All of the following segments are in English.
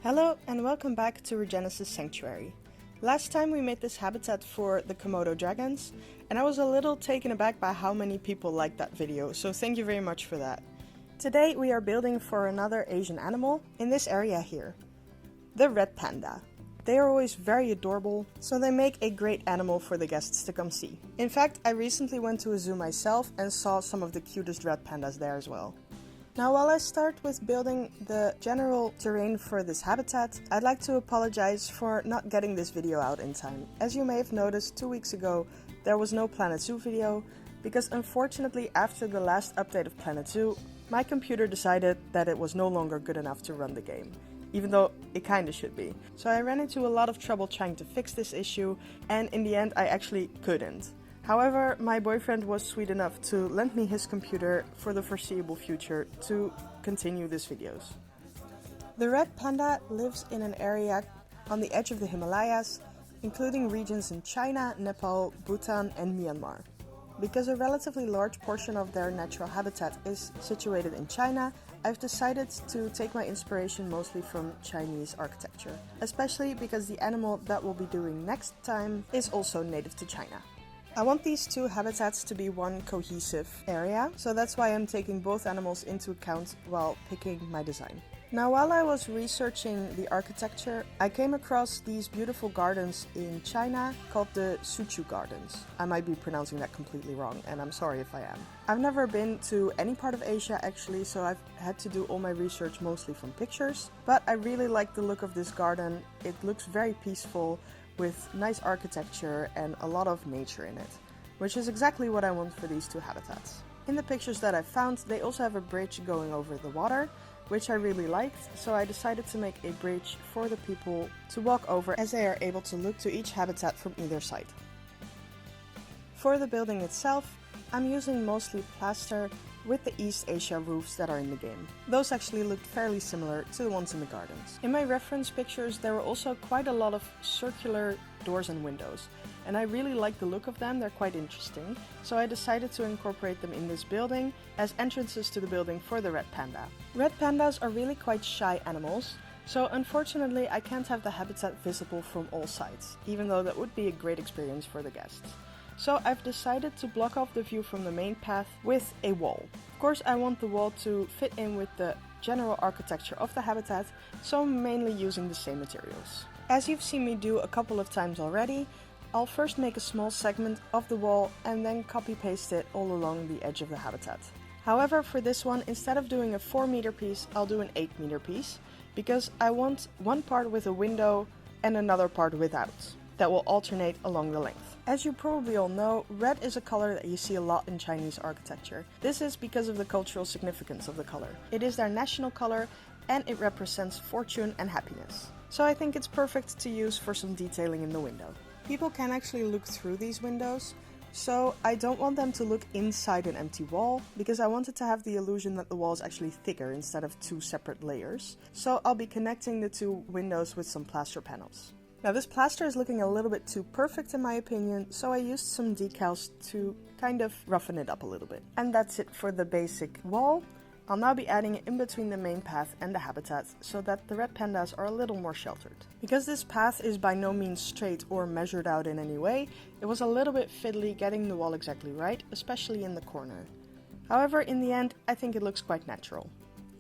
Hello and welcome back to Regenesis Sanctuary. Last time we made this habitat for the Komodo dragons, and I was a little taken aback by how many people liked that video, so thank you very much for that. Today we are building for another Asian animal in this area here, the red panda. They are always very adorable, so they make a great animal for the guests to come see. In fact, I recently went to a zoo myself and saw some of the cutest red pandas there as well. Now, while I start with building the general terrain for this habitat, I'd like to apologize for not getting this video out in time. As you may have noticed, 2 weeks ago there was no Planet Zoo video, because unfortunately after the last update of Planet Zoo, my computer decided that it was no longer good enough to run the game, even though it kinda should be. So I ran into a lot of trouble trying to fix this issue, and in the end I actually couldn't. However, my boyfriend was sweet enough to lend me his computer for the foreseeable future to continue these videos. The red panda lives in an area on the edge of the Himalayas, including regions in China, Nepal, Bhutan and Myanmar. Because a relatively large portion of their natural habitat is situated in China, I've decided to take my inspiration mostly from Chinese architecture, especially because the animal that we'll be doing next time is also native to China. I want these two habitats to be one cohesive area, so that's why I'm taking both animals into account while picking my design. Now, while I was researching the architecture, I came across these beautiful gardens in China called the Suchu Gardens. I might be pronouncing that completely wrong, and I'm sorry if I am. I've never been to any part of Asia actually, so I've had to do all my research mostly from pictures, but I really like the look of this garden. It looks very peaceful, with nice architecture and a lot of nature in it, which is exactly what I want for these two habitats. In the pictures that I found, they also have a bridge going over the water, which I really liked, so I decided to make a bridge for the people to walk over as they are able to look to each habitat from either side. For the building itself, I'm using mostly plaster with the East Asia roofs that are in the game. Those actually looked fairly similar to the ones in the gardens. In my reference pictures there were also quite a lot of circular doors and windows, and I really like the look of them. They're quite interesting, so I decided to incorporate them in this building as entrances to the building for the red panda. Red pandas are really quite shy animals, so unfortunately I can't have the habitat visible from all sides, even though that would be a great experience for the guests. So I've decided to block off the view from the main path with a wall. Of course I want the wall to fit in with the general architecture of the habitat, so I'm mainly using the same materials. As you've seen me do a couple of times already, I'll first make a small segment of the wall and then copy paste it all along the edge of the habitat. However, for this one, instead of doing a 4-meter piece, I'll do an 8-meter piece, because I want one part with a window and another part without, that will alternate along the length. As you probably all know, red is a color that you see a lot in Chinese architecture. This is because of the cultural significance of the color. It is their national color and it represents fortune and happiness. So I think it's perfect to use for some detailing in the window. People can actually look through these windows, so I don't want them to look inside an empty wall, because I wanted to have the illusion that the wall is actually thicker instead of two separate layers. So I'll be connecting the two windows with some plaster panels. Now this plaster is looking a little bit too perfect in my opinion, so I used some decals to kind of roughen it up a little bit. And that's it for the basic wall. I'll now be adding it in between the main path and the habitat, so that the red pandas are a little more sheltered. Because this path is by no means straight or measured out in any way, it was a little bit fiddly getting the wall exactly right, especially in the corner. However, in the end, I think it looks quite natural.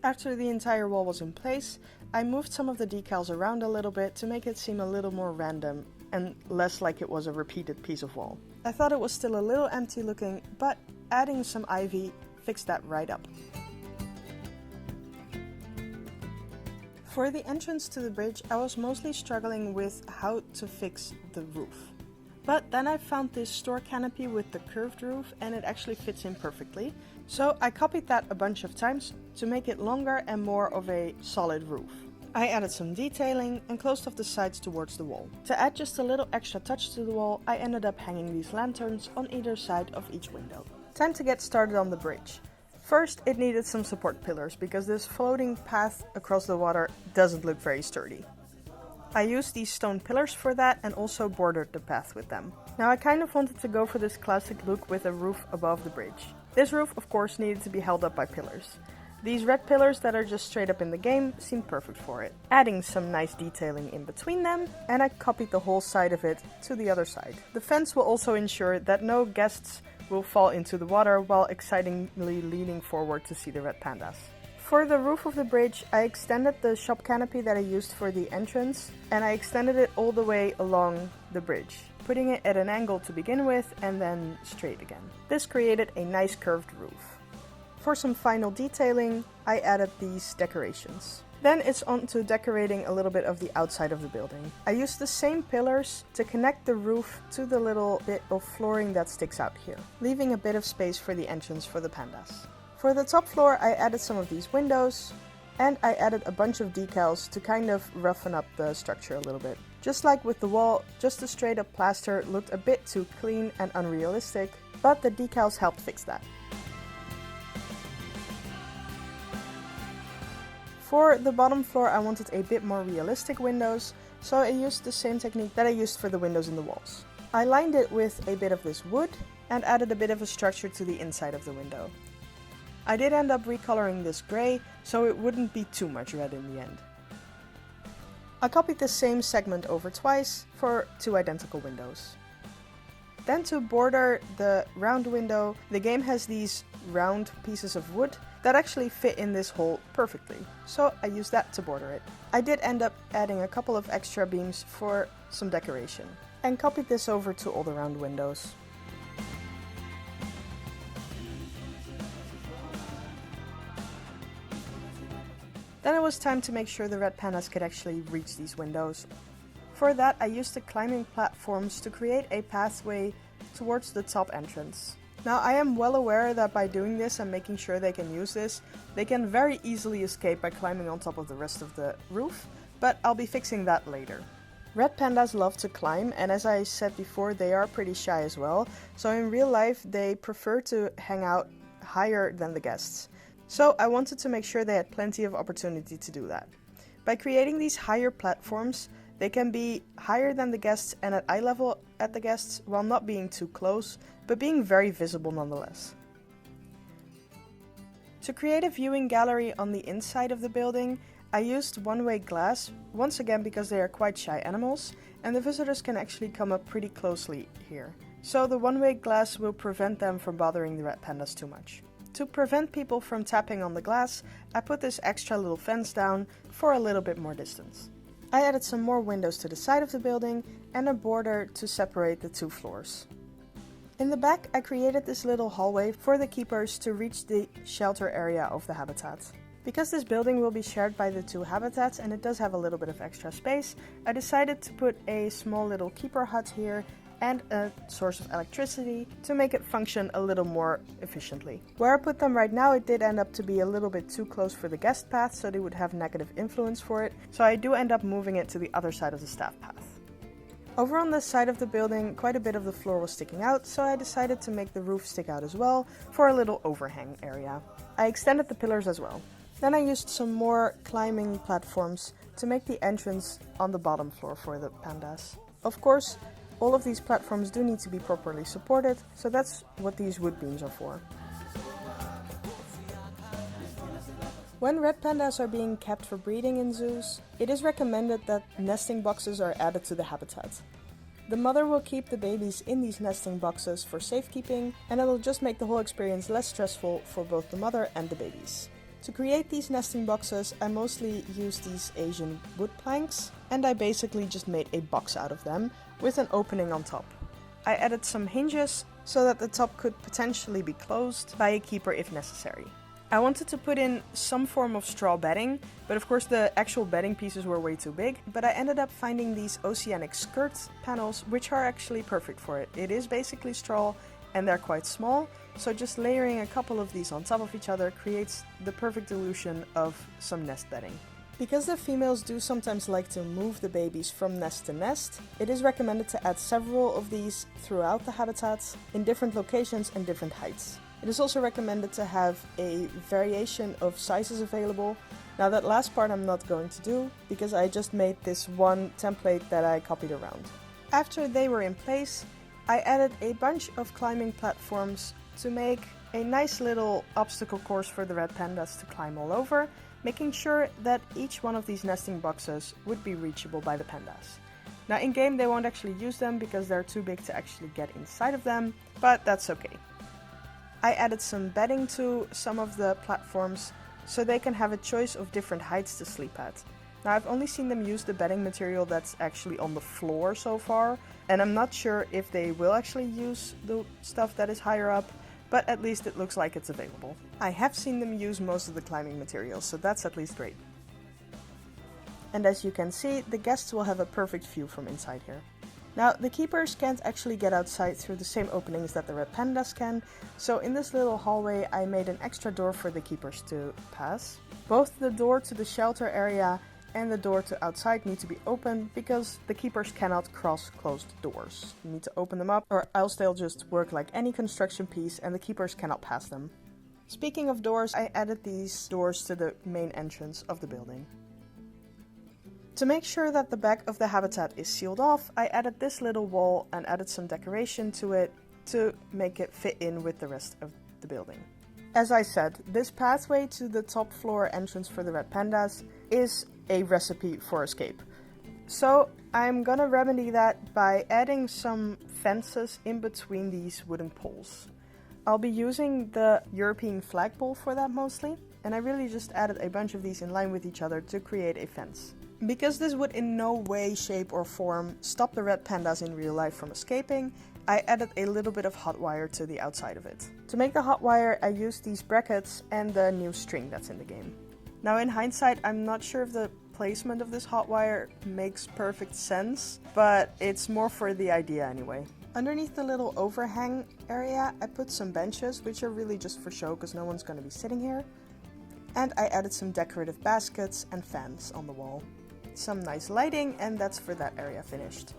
After the entire wall was in place, I moved some of the decals around a little bit to make it seem a little more random and less like it was a repeated piece of wall. I thought it was still a little empty looking, but adding some ivy fixed that right up. For the entrance to the bridge, I was mostly struggling with how to fix the roof. But then I found this store canopy with the curved roof and it actually fits in perfectly. So I copied that a bunch of times to make it longer and more of a solid roof. I added some detailing and closed off the sides towards the wall. To add just a little extra touch to the wall, I ended up hanging these lanterns on either side of each window. Time to get started on the bridge. First, it needed some support pillars because this floating path across the water doesn't look very sturdy. I used these stone pillars for that and also bordered the path with them. Now I kind of wanted to go for this classic look with a roof above the bridge. This roof of course needed to be held up by pillars. These red pillars that are just straight up in the game seem perfect for it, adding some nice detailing in between them, and I copied the whole side of it to the other side. The fence will also ensure that no guests will fall into the water while excitingly leaning forward to see the red pandas. For the roof of the bridge, I extended the shop canopy that I used for the entrance, and I extended it all the way along the bridge, putting it at an angle to begin with and then straight again. This created a nice curved roof. For some final detailing, I added these decorations. Then it's on to decorating a little bit of the outside of the building. I used the same pillars to connect the roof to the little bit of flooring that sticks out here, leaving a bit of space for the entrance for the pandas. For the top floor, I added some of these windows, and I added a bunch of decals to kind of roughen up the structure a little bit. Just like with the wall, just the straight up plaster looked a bit too clean and unrealistic, but the decals helped fix that. For the bottom floor, I wanted a bit more realistic windows, so I used the same technique that I used for the windows in the walls. I lined it with a bit of this wood and added a bit of a structure to the inside of the window. I did end up recoloring this grey, so it wouldn't be too much red in the end. I copied the same segment over twice for 2 identical windows. Then to border the round window, the game has these round pieces of wood that actually fit in this hole perfectly, so I used that to border it. I did end up adding a couple of extra beams for some decoration, and copied this over to all the round windows. Then it was time to make sure the red pandas could actually reach these windows. For that, I used the climbing platforms to create a pathway towards the top entrance. Now, I am well aware that by doing this and making sure they can use this, they can very easily escape by climbing on top of the rest of the roof, but I'll be fixing that later. Red pandas love to climb, and as I said before, they are pretty shy as well, so in real life they prefer to hang out higher than the guests. So I wanted to make sure they had plenty of opportunity to do that. By creating these higher platforms, they can be higher than the guests and at eye level at the guests while not being too close, but being very visible nonetheless. To create a viewing gallery on the inside of the building, I used one-way glass, once again because they are quite shy animals, and the visitors can actually come up pretty closely here. So the one-way glass will prevent them from bothering the red pandas too much. To prevent people from tapping on the glass, I put this extra little fence down for a little bit more distance. I added some more windows to the side of the building and a border to separate the 2 floors. In the back, I created this little hallway for the keepers to reach the shelter area of the habitat. Because this building will be shared by the 2 habitats and it does have a little bit of extra space, I decided to put a small little keeper hut here and a source of electricity to make it function a little more efficiently. Where I put them right now, it did end up to be a little bit too close for the guest path, so they would have negative influence for it, so I do end up moving it to the other side of the staff path. Over on this side of the building, quite a bit of the floor was sticking out, so I decided to make the roof stick out as well for a little overhang area. I extended the pillars as well. Then I used some more climbing platforms to make the entrance on the bottom floor for the pandas. Of course, all of these platforms do need to be properly supported, so that's what these wood beams are for. When red pandas are being kept for breeding in zoos, it is recommended that nesting boxes are added to the habitat. The mother will keep the babies in these nesting boxes for safekeeping, and it will just make the whole experience less stressful for both the mother and the babies. To create these nesting boxes, I mostly used these Asian wood planks, and I basically just made a box out of them with an opening on top. I added some hinges so that the top could potentially be closed by a keeper if necessary. I wanted to put in some form of straw bedding, but of course the actual bedding pieces were way too big, but I ended up finding these oceanic skirt panels, which are actually perfect for it. It is basically straw and they're quite small, so just layering a couple of these on top of each other creates the perfect illusion of some nest bedding. Because the females do sometimes like to move the babies from nest to nest, it is recommended to add several of these throughout the habitats in different locations and different heights. It is also recommended to have a variation of sizes available. Now that last part I'm not going to do because I just made this one template that I copied around. After they were in place, I added a bunch of climbing platforms to make a nice little obstacle course for the red pandas to climb all over, making sure that each one of these nesting boxes would be reachable by the pandas. Now in game they won't actually use them because they're too big to actually get inside of them, but that's okay. I added some bedding to some of the platforms so they can have a choice of different heights to sleep at. Now I've only seen them use the bedding material that's actually on the floor so far, and I'm not sure if they will actually use the stuff that is higher up, but at least it looks like it's available. I have seen them use most of the climbing materials, so that's at least great. And as you can see, the guests will have a perfect view from inside here. Now, the keepers can't actually get outside through the same openings that the red pandas can, so in this little hallway I made an extra door for the keepers to pass. Both the door to the shelter area and the door to outside need to be open because the keepers cannot cross closed doors. You need to open them up or else they'll just work like any construction piece and the keepers cannot pass them. Speaking of doors, I added these doors to the main entrance of the building. To make sure that the back of the habitat is sealed off, I added this little wall and added some decoration to it to make it fit in with the rest of the building. As I said, this pathway to the top floor entrance for the red pandas is a recipe for escape. So I'm gonna remedy that by adding some fences in between these wooden poles. I'll be using the European flagpole for that mostly, and I really just added a bunch of these in line with each other to create a fence. Because this would in no way, shape or form stop the red pandas in real life from escaping, I added a little bit of hot wire to the outside of it. To make the hot wire, I used these brackets and the new string that's in the game. Now in hindsight, I'm not sure if the placement of this hot wire makes perfect sense, but it's more for the idea anyway. Underneath the little overhang area, I put some benches, which are really just for show because no one's going to be sitting here. And I added some decorative baskets and fans on the wall. Some nice lighting, and that's for that area finished.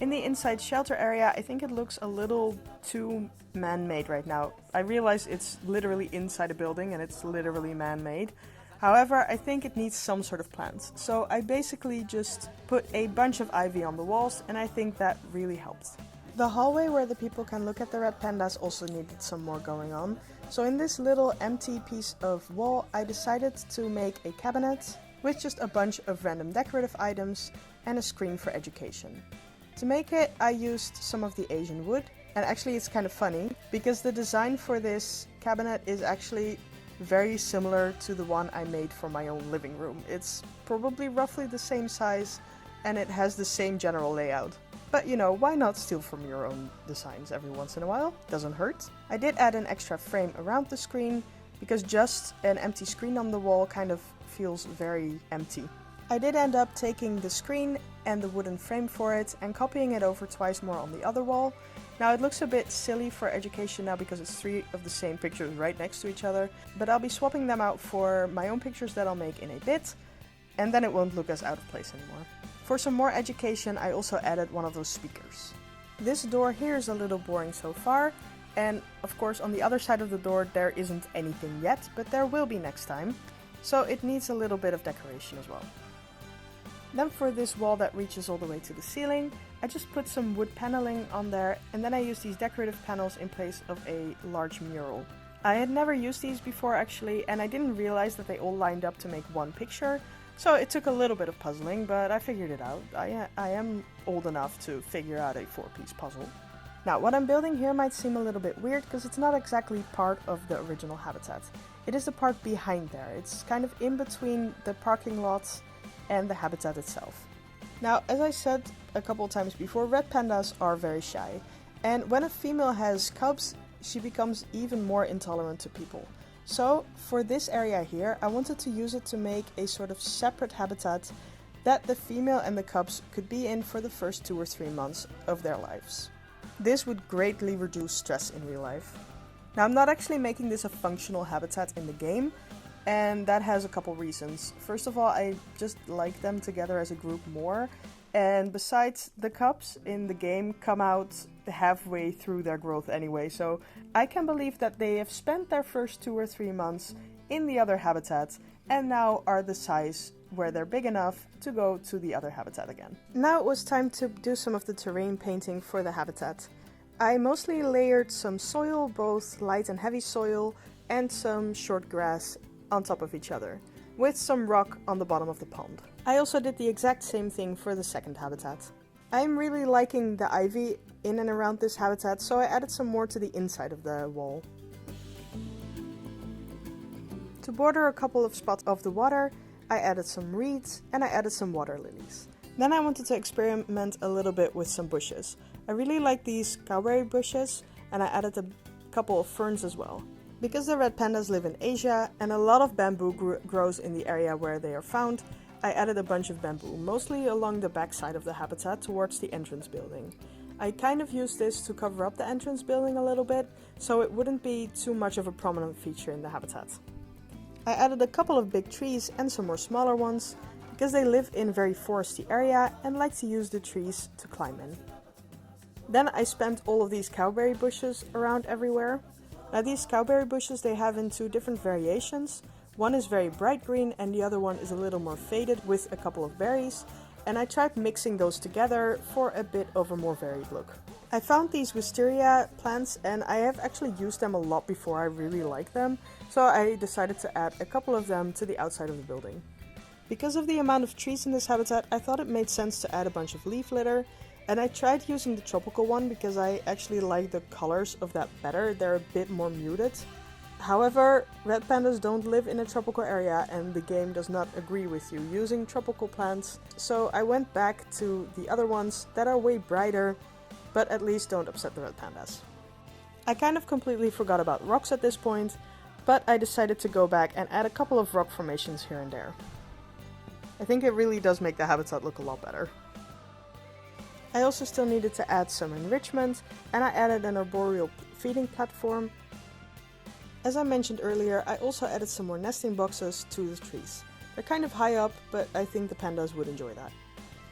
In the inside shelter area, I think it looks a little too man-made right now. I realize it's literally inside a building and it's literally man-made. However, I think it needs some sort of plants. So I basically just put a bunch of ivy on the walls and I think that really helped. The hallway where the people can look at the red pandas also needed some more going on. So in this little empty piece of wall, I decided to make a cabinet with just a bunch of random decorative items and a screen for education. To make it, I used some of the Asian wood, and actually it's kind of funny because the design for this cabinet is actually very similar to the one I made for my own living room. It's probably roughly the same size and it has the same general layout. But you know, why not steal from your own designs every once in a while? Doesn't hurt. I did add an extra frame around the screen because just an empty screen on the wall kind of feels very empty. I did end up taking the screen and the wooden frame for it and copying it over twice more on the other wall. Now it looks a bit silly for education now because it's 3 of the same pictures right next to each other, but I'll be swapping them out for my own pictures that I'll make in a bit, and then it won't look as out of place anymore. For some more education, I also added one of those speakers. This door here is a little boring so far, and of course on the other side of the door there isn't anything yet, but there will be next time. So it needs a little bit of decoration as well. Then for this wall that reaches all the way to the ceiling, I just put some wood paneling on there and then I used these decorative panels in place of a large mural. I had never used these before actually, and I didn't realize that they all lined up to make one picture, so it took a little bit of puzzling, but I figured it out. I am old enough to figure out a 4-piece puzzle. Now what I'm building here might seem a little bit weird because it's not exactly part of the original habitat. It is the part behind there. It's kind of in between the parking lots and the habitat itself. Now, as I said a couple times before, red pandas are very shy. And when a female has cubs, she becomes even more intolerant to people. So, for this area here, I wanted to use it to make a sort of separate habitat that the female and the cubs could be in for the first 2 or 3 months of their lives. This would greatly reduce stress in real life. Now, I'm not actually making this a functional habitat in the game, and that has a couple reasons. First of all, I just like them together as a group more, and besides, the cubs in the game come out halfway through their growth anyway, so I can believe that they have spent their first 2 or 3 months in the other habitat and now are the size where they're big enough to go to the other habitat again. Now it was time to do some of the terrain painting for the habitat. I mostly layered some soil, both light and heavy soil, and some short grass on top of each other, with some rock on the bottom of the pond. I also did the exact same thing for the second habitat. I'm really liking the ivy in and around this habitat, so I added some more to the inside of the wall. To border a couple of spots of the water, I added some reeds and I added some water lilies. Then I wanted to experiment a little bit with some bushes. I really like these cowberry bushes and I added a couple of ferns as well. Because the red pandas live in Asia and a lot of bamboo grows in the area where they are found, I added a bunch of bamboo, mostly along the back side of the habitat towards the entrance building. I kind of used this to cover up the entrance building a little bit, so it wouldn't be too much of a prominent feature in the habitat. I added a couple of big trees and some more smaller ones, because they live in a very foresty area and like to use the trees to climb in. Then I spent all of these cowberry bushes around everywhere. Now these cowberry bushes they have in two different variations. One is very bright green and the other one is a little more faded with a couple of berries. And I tried mixing those together for a bit of a more varied look. I found these wisteria plants and I have actually used them a lot before. I really like them, so I decided to add a couple of them to the outside of the building. Because of the amount of trees in this habitat, I thought it made sense to add a bunch of leaf litter, and I tried using the tropical one because I actually like the colors of that better. They're a bit more muted. However, red pandas don't live in a tropical area and the game does not agree with you using tropical plants, so I went back to the other ones that are way brighter, but at least don't upset the red pandas. I kind of completely forgot about rocks at this point, but I decided to go back and add a couple of rock formations here and there. I think it really does make the habitat look a lot better. I also still needed to add some enrichment, and I added an arboreal feeding platform. As I mentioned earlier, I also added some more nesting boxes to the trees. They're kind of high up, but I think the pandas would enjoy that.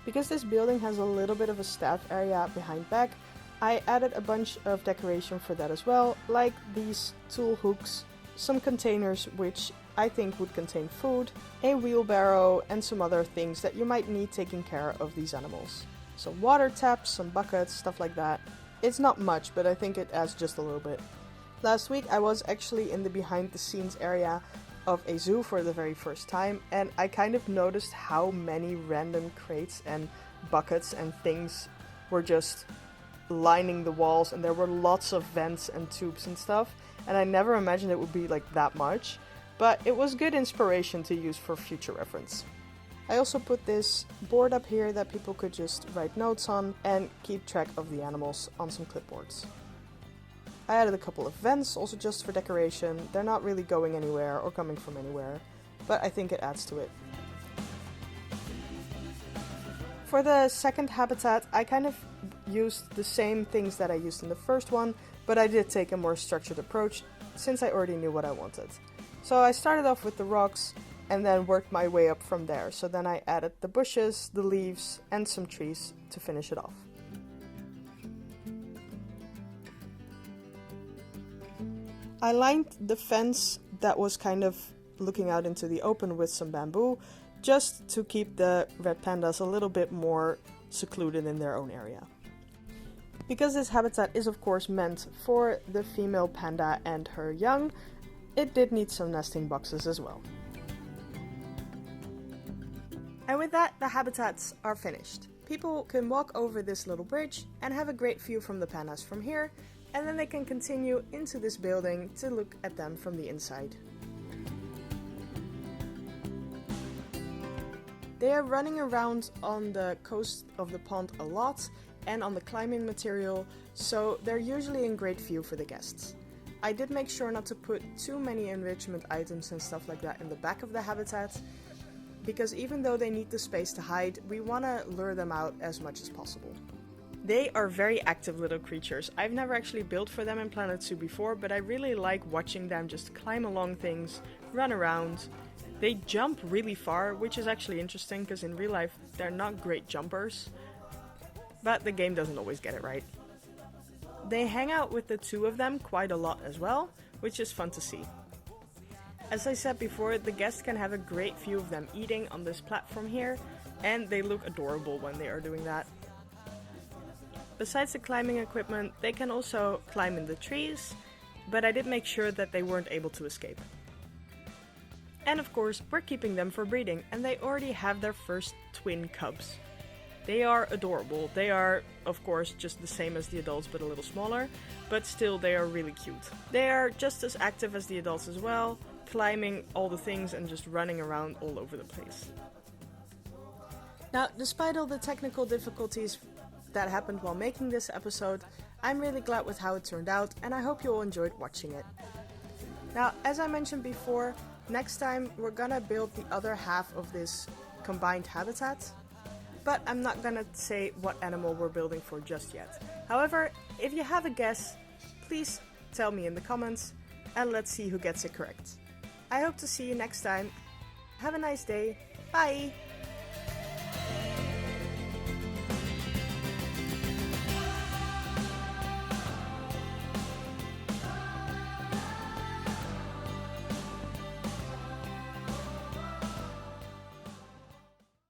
Because this building has a little bit of a staff area behind back, I added a bunch of decoration for that as well, like these tool hooks, some containers which I think would contain food, a wheelbarrow, and some other things that you might need taking care of these animals. Some water taps, some buckets, stuff like that. It's not much, but I think it adds just a little bit. Last week I was actually in the behind the scenes area of a zoo for the very first time, and I kind of noticed how many random crates and buckets and things were just lining the walls, and there were lots of vents and tubes and stuff, and I never imagined it would be like that much, but it was good inspiration to use for future reference. I also put this board up here that people could just write notes on and keep track of the animals on some clipboards. I added a couple of vents, also just for decoration. They're not really going anywhere or coming from anywhere, but I think it adds to it. For the second habitat, I kind of used the same things that I used in the first one, but I did take a more structured approach since I already knew what I wanted. So I started off with the rocks and then worked my way up from there. So then I added the bushes, the leaves, and some trees to finish it off. I lined the fence that was kind of looking out into the open with some bamboo, just to keep the red pandas a little bit more secluded in their own area. Because this habitat is of course meant for the female panda and her young, it did need some nesting boxes as well. And with that, the habitats are finished. People can walk over this little bridge and have a great view from the pandas from here, and then they can continue into this building to look at them from the inside. They are running around on the coast of the pond a lot and on the climbing material, so they're usually in great view for the guests. I did make sure not to put too many enrichment items and stuff like that in the back of the habitat, because even though they need the space to hide, we want to lure them out as much as possible. They are very active little creatures. I've never actually built for them in Planet Zoo before, but I really like watching them just climb along things, run around. They jump really far, which is actually interesting because in real life they're not great jumpers, but the game doesn't always get it right. They hang out with the two of them quite a lot as well, which is fun to see. As I said before, the guests can have a great view of them eating on this platform here, and they look adorable when they are doing that. Besides the climbing equipment, they can also climb in the trees, but I did make sure that they weren't able to escape. And of course, we're keeping them for breeding, and they already have their first twin cubs. They are adorable. They are, of course, just the same as the adults, but a little smaller, but still they are really cute. They are just as active as the adults as well, climbing all the things and just running around all over the place. Now, despite all the technical difficulties that happened while making this episode, I'm really glad with how it turned out, and I hope you all enjoyed watching it. Now, as I mentioned before, next time we're gonna build the other half of this combined habitat, but I'm not gonna say what animal we're building for just yet. However, if you have a guess, please tell me in the comments, and let's see who gets it correct. I hope to see you next time. Have a nice day. Bye!